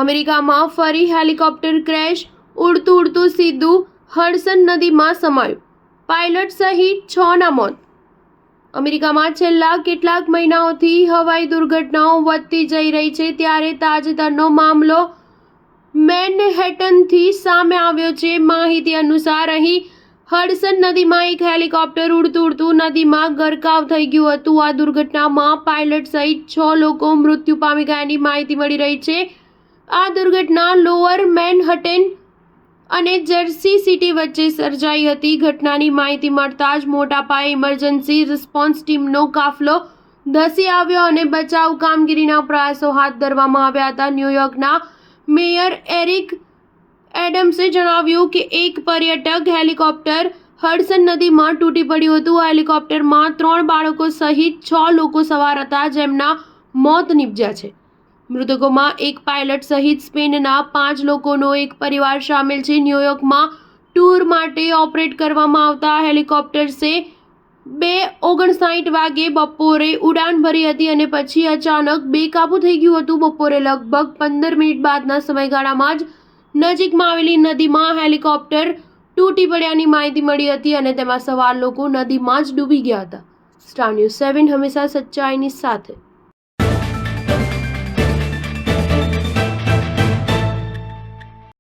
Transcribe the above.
અમેરિકામાં ફરી helicopter crash, ઉડતું સીધું હડસન નદીમાં સમાયું, પાયલટ સહિત 6ના મોત। અમેરિકામાં છેલ્લા કેટલાક મહિનાઓથી હવાઈ દુર્ઘટનાઓ વધતી જઈ રહી છે, ત્યારે તાજેતરનો મામલો મેનહેટનથી સામે આવ્યો છે। માહિતી અનુસાર અહીં હડસન નદીમાં એક હેલિકોપ્ટર ઉડતું નદીમાં ગરકાવ થઈ ગયું હતું। આ દુર્ઘટનામાં પાયલટ સહિત 6 લોકો મૃત્યુ પામી ગયાની માહિતી મળી રહી છે। આ દુર્ઘટના લોઅર મેનહટન અને જર્સી સિટી વચ્ચે સર્જાઈ હતી। ઘટનાની માહિતી મળતા જ મોટા પાયે ઇમરજન્સી રિસ્પોન્સ ટીમનો કાફલો ધસી આવ્યો અને બચાવ કામગીરીના પ્રયાસો હાથ ધરવામાં આવ્યા હતા। ન્યૂયોર્કના મેયર એરિક એડમ્સે જણાવ્યું કે એક પર્યટક હેલિકોપ્ટર હડસન નદીમાં તૂટી પડ્યું હતું। આ હેલિકોપ્ટરમાં 3 બાળકો સહિત 6 લોકો સવાર હતા, જેમના મોત નીપજ્યા છે। મૃતકોમાં એક પાયલટ સહિત સ્પેનના 5 લોકોનો એક પરિવાર શામેલ છે। ન્યૂયોર્કમાં ટૂર માટે ઓપરેટ કરવામાં આવતા હેલિકોપ્ટર્સે 2:59 વાગે બપોરે ઉડાન ભરી હતી અને પછી અચાનક બેકાબૂ થઈ ગયું હતું। બપોરે લગભગ 15 મિનિટ બાદના સમયગાળામાં જ નજીકમાં આવેલી નદીમાં હેલિકોપ્ટર તૂટી પડ્યાની માહિતી મળી હતી અને તેમાં સવાર લોકો નદીમાં જ ડૂબી ગયા હતા। સ્ટાર ન્યૂઝ 7 હંમેશા સચ્ચાઈની સાથે।